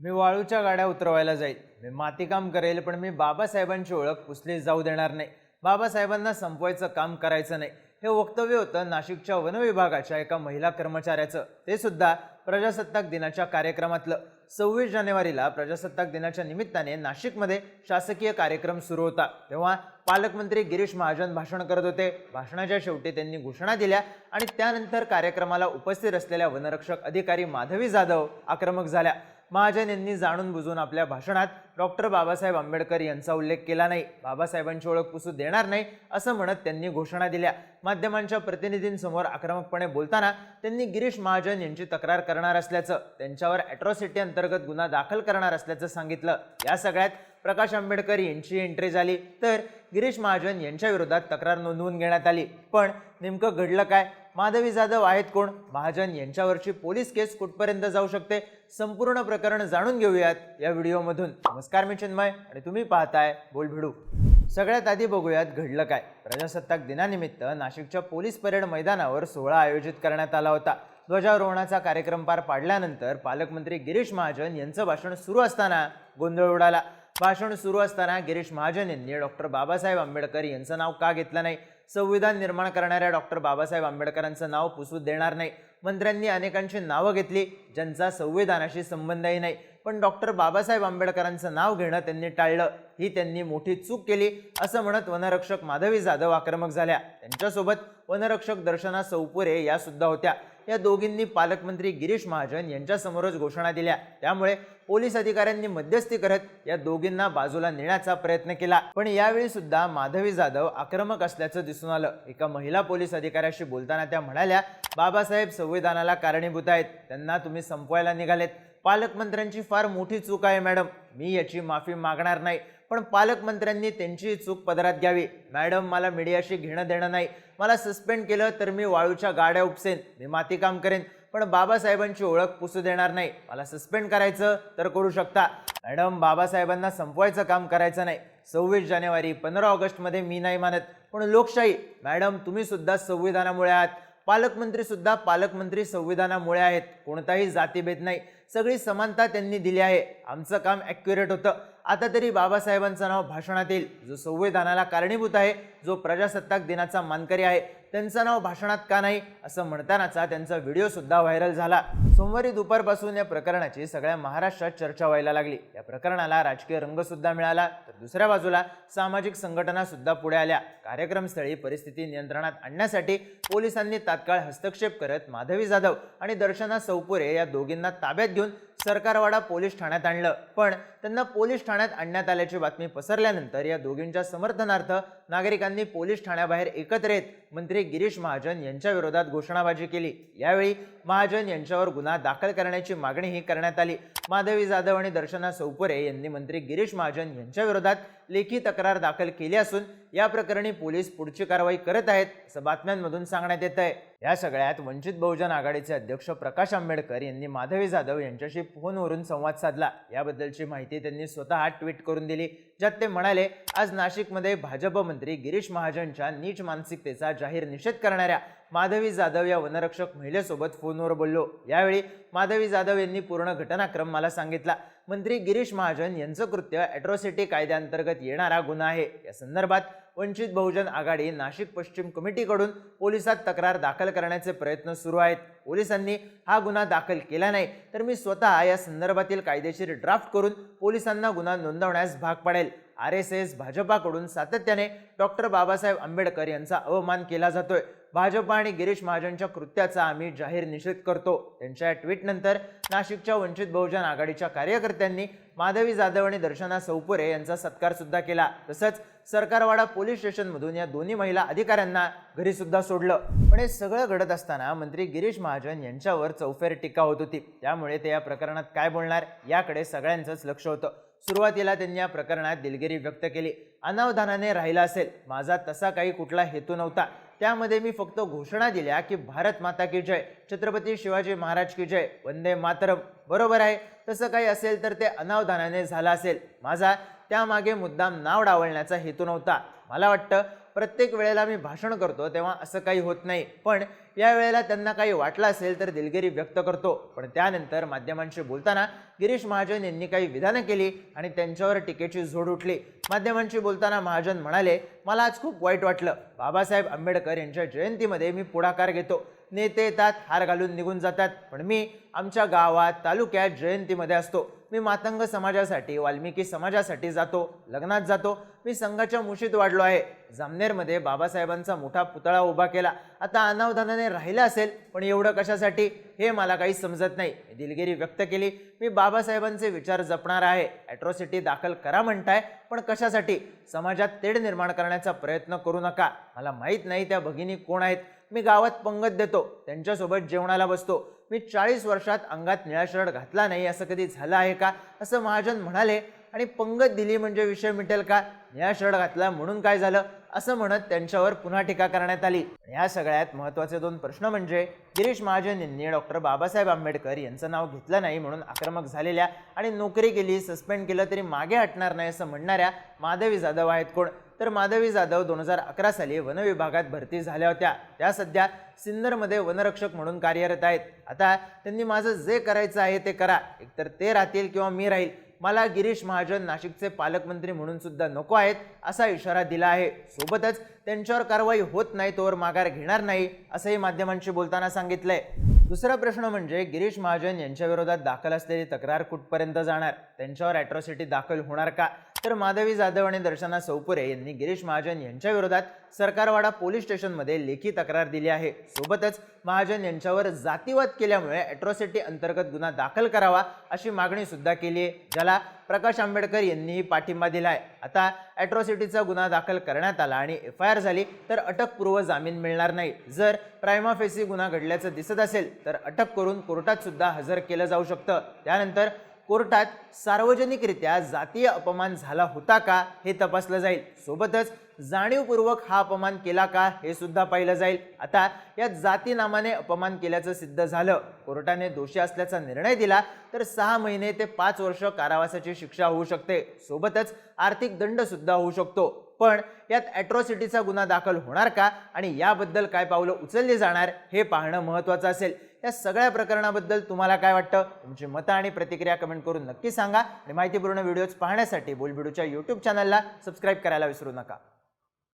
मी वाळूच्या गाड्या उतरवायला जाईल, मी मातीकाम करेल, पण मी बाबासाहेबांची ओळख पुसली जाऊ देणार नाही. बाबासाहेबांना संपवायचं काम करायचं नाही, हे वक्तव्य होतं नाशिकच्या वन विभागाच्या एका महिला कर्मचाऱ्याचं. ते सुद्धा प्रजासत्ताक दिनाच्या कार्यक्रमातलं. 26 जानेवारीला प्रजासत्ताक दिनाच्या निमित्ताने नाशिकमध्ये शासकीय कार्यक्रम सुरू होता. तेव्हा पालकमंत्री गिरीश महाजन भाषण करत होते. भाषणाच्या शेवटी त्यांनी घोषणा दिल्या आणि त्यानंतर कार्यक्रमाला उपस्थित असलेल्या वनरक्षक अधिकारी माधवी जाधव आक्रमक झाल्या. महाजन यांनी जाणून बुजून आपल्या भाषणात डॉक्टर बाबासाहेब आंबेडकर यांचा उल्लेख केला नाही, बाबासाहेबांची ओळख पुसू देणार नाही असं म्हणत त्यांनी घोषणा दिल्या. माध्यमांच्या प्रतिनिधींसमोर आक्रमकपणे बोलताना त्यांनी गिरीश महाजन यांची तक्रार करणार असल्याचं, त्यांच्यावर अॅट्रॉसिटी अंतर्गत गुन्हा दाखल करणार असल्याचं सांगितलं. या सगळ्यात प्रकाश आंबेडकर यांची एंट्री झाली, तर गिरीश महाजन यांच्या विरोधात तक्रार नोंदवून घेण्यात आली. पण नेमकं घडलं काय? माधवी जाधव आहेत कोण? महाजन यांच्यावरची पोलीस केस कुठपर्यंत जाऊ शकते? संपूर्ण प्रकरण जाणून घेऊयात या व्हिडिओमधून. नमस्कार, मी चिन्मय आणि तुम्ही पाहताय बोलभिडू. सगळ्यात आधी बघूयात घडलं काय. प्रजासत्ताक दिनानिमित्त नाशिकच्या पोलीस परेड मैदानावर सोहळा आयोजित करण्यात आला होता. ध्वजारोहणाचा कार्यक्रम पार पाडल्यानंतर पालकमंत्री गिरीश महाजन यांचं भाषण सुरू असताना गोंधळ उडाला. भाषण सुरू असताना गिरीश महाजन यांनी डॉक्टर बाबासाहेब आंबेडकर यांचं नाव का घेतलं नाही? संविधान निर्माण करणाऱ्या डॉक्टर बाबासाहेब आंबेडकरांचं नाव पुसू देणार नाही. मंत्र्यांनी अनेकांची नावं घेतली ज्यांचा संविधानाशी संबंधही नाही, पण डॉक्टर बाबासाहेब आंबेडकरांचं नाव घेणं त्यांनी टाळलं. ही त्यांनी मोठी चूक केली असं म्हणत वनरक्षक माधवी जाधव आक्रमक झाल्या. त्यांच्यासोबत वनरक्षक दर्शना सौपुरे या सुद्धा होत्या. या दोघींनी पालकमंत्री गिरीश महाजन यांच्यासमोरच घोषणा दिल्या. त्यामुळे पोलीस अधिकाऱ्यांनी मध्यस्थी करत या दोघींना बाजूला नेण्याचा प्रयत्न केला. पण यावेळी सुद्धा माधवी जाधव आक्रमक असल्याचं दिसून आलं. एका महिला पोलीस अधिकाऱ्याशी बोलताना त्या म्हणाल्या, बाबासाहेब संविधानाला कारणीभूत आहेत, त्यांना तुम्ही संपवायला निघालेत. पालकमंत्र्यांची फार मोठी चूक आहे मॅडम, मी याची माफी मागणार नाही, पण पालकमंत्र्यांनी त्यांची चूक पदरात घ्यावी. मॅडम, मला मीडियाशी घेणं देणं नाही. मला सस्पेंड केलं तर मी वाळूच्या गाड्या उपसेन, मी मातीकाम करेन, पण बाबासाहेबांची ओळख पुसू देणार नाही. मला सस्पेंड करायचं तर करू शकता. मॅडम, बाबासाहेबांना संपवायचं काम करायचं नाही. 26 जानेवारी 15 ऑगस्टमध्ये मी नाही मानत, पण लोकशाही. मॅडम, तुम्ही सुद्धा संविधानामुळे आहात. पालकमंत्री सुद्धा पालकमंत्री संविधानामुळे आहेत. कोणताही जातीभेद नाही, सगळी समानता त्यांनी दिली आहे. आमचं काम ॲक्युरेट होतं. आता तरी बाबासाहेबांचं नाव भाषणात येईल. जो संविधानाला कारणीभूत आहे, जो प्रजासत्ताक दिनाचा मानकरी आहे, त्यांचं नाव भाषणात का नाही असं म्हणतानाचा त्यांचा व्हिडिओ सुद्धा व्हायरल झाला. सोमवारी दुपारपासून या प्रकरणाची सगळ्या महाराष्ट्रात चर्चा व्हायला लागली. या प्रकरणाला राजकीय रंग सुद्धा मिळाला, तर दुसऱ्या बाजूला सामाजिक संघटना सुद्धा पुढे आल्या. कार्यक्रमस्थळी परिस्थिती नियंत्रणात आणण्यासाठी पोलिसांनी तात्काळ हस्तक्षेप करत माधवी जाधव आणि दर्शना सौपुरे या दोघींना ताब्यात घेऊन सरकारवाडा पोलीस ठाण्यात आणलं. पण त्यांना पोलीस ठाण्यात आणण्यात आल्याची बातमी पसरल्यानंतर या दोघींच्या समर्थनार्थ नागरिकांनी पोलीस ठाण्याबाहेर एकत्र येत मंत्री गिरीश महाजन यांच्या विरोधात घोषणाबाजी केली. यावेळी महाजन यांच्यावर गुन्हा दाखल करण्याची मागणीही करण्यात आली. माधवी जाधव आणि दर्शना सौपुरे यांनी मंत्री गिरीश महाजन यांच्या विरोधात लेखी तक्रार दाखल केली असून या प्रकरणी पोलीस पुढची कारवाई करत आहेत असं बातम्यांमधून सांगण्यात येत आहे. या सगळ्यात वंचित बहुजन आघाडीचे अध्यक्ष प्रकाश आंबेडकर यांनी माधवी जाधव यांच्याशी फोनवरून संवाद साधला. याबद्दलची माहिती त्यांनी स्वतः ट्विट करून दिली, ज्यात ते म्हणाले, आज नाशिकमध्ये भाजप मंत्री गिरीश महाजनच्या नीच मानसिकतेचा जाहीर निषेध करणाऱ्या माधवी जाधव या वनरक्षक महिलेसोबत फोनवर बोललो. यावेळी माधवी जाधव यांनी पूर्ण घटनाक्रम मला सांगितला. मंत्री गिरीश महाजन यांचं कृत्य अॅट्रॉसिटी कायद्याअंतर्गत येणारा गुन्हा आहे. या संदर्भात वंचित बहुजन आघाडी नाशिक पश्चिम कमिटीकडून पोलिसात तक्रार दाखल करण्याचे प्रयत्न सुरू आहेत. पोलिसांनी हा गुन्हा दाखल केला नाही तर मी स्वतः या संदर्भातील कायदेशीर ड्राफ्ट करून पोलिसांना गुन्हा नोंदवण्यास भाग पाडेल. RSS भाजपाकडून सातत्याने डॉक्टर बाबासाहेब आंबेडकर यांचा अवमान केला जातोय. भाजप आणि गिरीश महाजनच्या कृत्याचा आम्ही जाहीर निषेध करतो. त्यांच्या ट्विटनंतर नाशिकच्या वंचित बहुजन आघाडीच्या कार्यकर्त्यांनी माधवी जाधव आणि दर्शना सौपुरे यांचा सत्कार सुद्धा केला. तसंच सरकारवाडा पोलीस स्टेशनमधून या दोन्ही महिला अधिकाऱ्यांना घरी सुद्धा सोडलं. पण हे सगळं घडत असताना मंत्री गिरीश महाजन यांच्यावर चौफेर टीका होत होती. त्यामुळे ते या प्रकरणात काय बोलणार याकडे सगळ्यांचंच लक्ष होतं. सुरुवातीला त्यांनी या प्रकरणात दिलगिरी व्यक्त केली. अनावधानाने राहिला असेल, माझा तसा काही कुठला हेतू नव्हता. त्यामध्ये मी फक्त घोषणा दिल्या की भारत माता की जय, छत्रपती शिवाजी महाराज की जय, वंदे मातरम. बरोबर आहे, तसं काही असेल तर ते अनावधानाने झालं असेल. माझा त्यामागे मुद्दाम नाव डावलण्याचा हेतू नव्हता. मला वाटतं प्रत्येक वेळेला मी भाषण करतो तेव्हा असं काही होत नाही, पण या वेळेला त्यांना काही वाटलं असेल तर दिलगिरी व्यक्त करतो. पण त्यानंतर माध्यमांशी बोलताना गिरीश महाजन यांनी काही विधानं केली आणि त्यांच्यावर टीकेची झोड उठली. माध्यमांशी बोलताना महाजन म्हणाले, मला आज खूप वाईट वाटलं. बाबासाहेब आंबेडकर यांच्या जयंतीमध्ये मी पुढाकार घेतो. नेते येतात, हार घालून निघून जातात, पण मी आमच्या गावात तालुक्यात जयंतीमध्ये असतो. मी मातंग समाजासाठी, वाल्मिकी समाजासाठी जातो, लग्नात जातो. मी संघाच्या मुशीत वाढलो आहे. जामनेरमध्ये बाबासाहेबांचा मोठा पुतळा उभा केला. आता अनावधानाने राहिला असेल, पण एवढं कशासाठी हे मला काही समजत नाही. मी दिलगिरी व्यक्त केली. मी बाबासाहेबांचे विचार जपणार आहे. ॲट्रॉसिटी दाखल करा म्हणताय, पण कशासाठी? समाजात तेढ निर्माण करण्याचा प्रयत्न करू नका. मला माहीत नाही त्या भगिनी कोण आहेत. मी गावात पंगत देतो, त्यांच्यासोबत जेवणाला बसतो. मी 40 वर्षात अंगात निळा शर्ट घातला नाही असं कधी झालं आहे का, असं महाजन म्हणाले. आणि पंगत दिली म्हणजे विषय मिटेल का? निळा शर्ट घातला म्हणून काय झालं, असं म्हणत त्यांच्यावर पुन्हा टीका करण्यात आली. या सगळ्यात महत्त्वाचे 2 प्रश्न म्हणजे गिरीश महाजन यांनी डॉक्टर बाबासाहेब आंबेडकर यांचं नाव घेतलं नाही म्हणून आक्रमक झालेल्या आणि नोकरी केली, सस्पेंड केलं तरी मागे हटणार नाही असं म्हणणाऱ्या माधवी जाधव आहेत कोण? तर माधवी जाधव 2011 साली वन विभागात भरती झाल्या होत्या. त्या सध्या सिन्नरमध्ये वनरक्षक म्हणून कार्यरत आहेत. आता त्यांनी माझं जे करायचं आहे ते करा, एकतर ते राहतील किंवा मी राहील. मला गिरीश महाजन नाशिकचे पालकमंत्री म्हणून सुद्धा नको आहेत असा इशारा दिला आहे. सोबतच त्यांच्यावर कारवाई होत नाही तोवर माघार घेणार नाही असंही माध्यमांशी बोलताना सांगितलंय. दुसरा प्रश्न म्हणजे गिरीश महाजन यांच्या विरोधात दाखल असलेली तक्रार कुठपर्यंत जाणार? त्यांच्यावर ॲट्रॉसिटी दाखल होणार का? तर माधवी जाधव आणि दर्शना सौपुरे यांनी गिरीश महाजन यांच्या विरोधात सरकारवाडा पोलीस स्टेशनमध्ये लेखी तक्रार दिली आहे. सोबतच महाजन यांच्यावर जातीवाद केल्यामुळे ॲट्रॉसिटी अंतर्गत गुन्हा दाखल करावा अशी मागणी सुद्धा केली आहे, ज्याला प्रकाश आंबेडकर यांनीही पाठिंबा दिलाय. आता ॲट्रॉसिटीचा गुन्हा दाखल करण्यात आला आणि FIR झाली तर अटकपूर्व जामीन मिळणार नाही. जर प्रायमा फेसी गुन्हा घडल्याचं दिसत असेल तर अटक करून कोर्टात सुद्धा हजर केलं जाऊ शकतं. त्यानंतर कोर्टात सार्वजनिकरित्या जातीय अपमान झाला होता का हे तपासलं जाईल. सोबतच जाणीवपूर्वक हा अपमान केला का हे सुद्धा पाहिलं जाईल. आता या जाती नामाने अपमान केल्याचं सिद्ध झालं, कोर्टाने दोषी असल्याचा निर्णय दिला तर 6 महिने ते 5 वर्ष कारावासाची शिक्षा होऊ शकते. सोबतच आर्थिक दंड सुद्धा होऊ शकतो. पण यात ॲट्रॉसिटीचा गुन्हा दाखल होणार का आणि याबद्दल काय पावलं उचलली जाणार हे पाहणं महत्त्वाचं असेल. या सगळ्या प्रकरणाबद्दल तुम्हाला काय वाटतं? तुमची मतं आणि प्रतिक्रिया कमेंट करून नक्की सांगा आणि माहितीपूर्ण व्हिडिओज पाहण्यासाठी बोलबिडूच्या YouTube चॅनलला सबस्क्राईब करायला विसरू नका.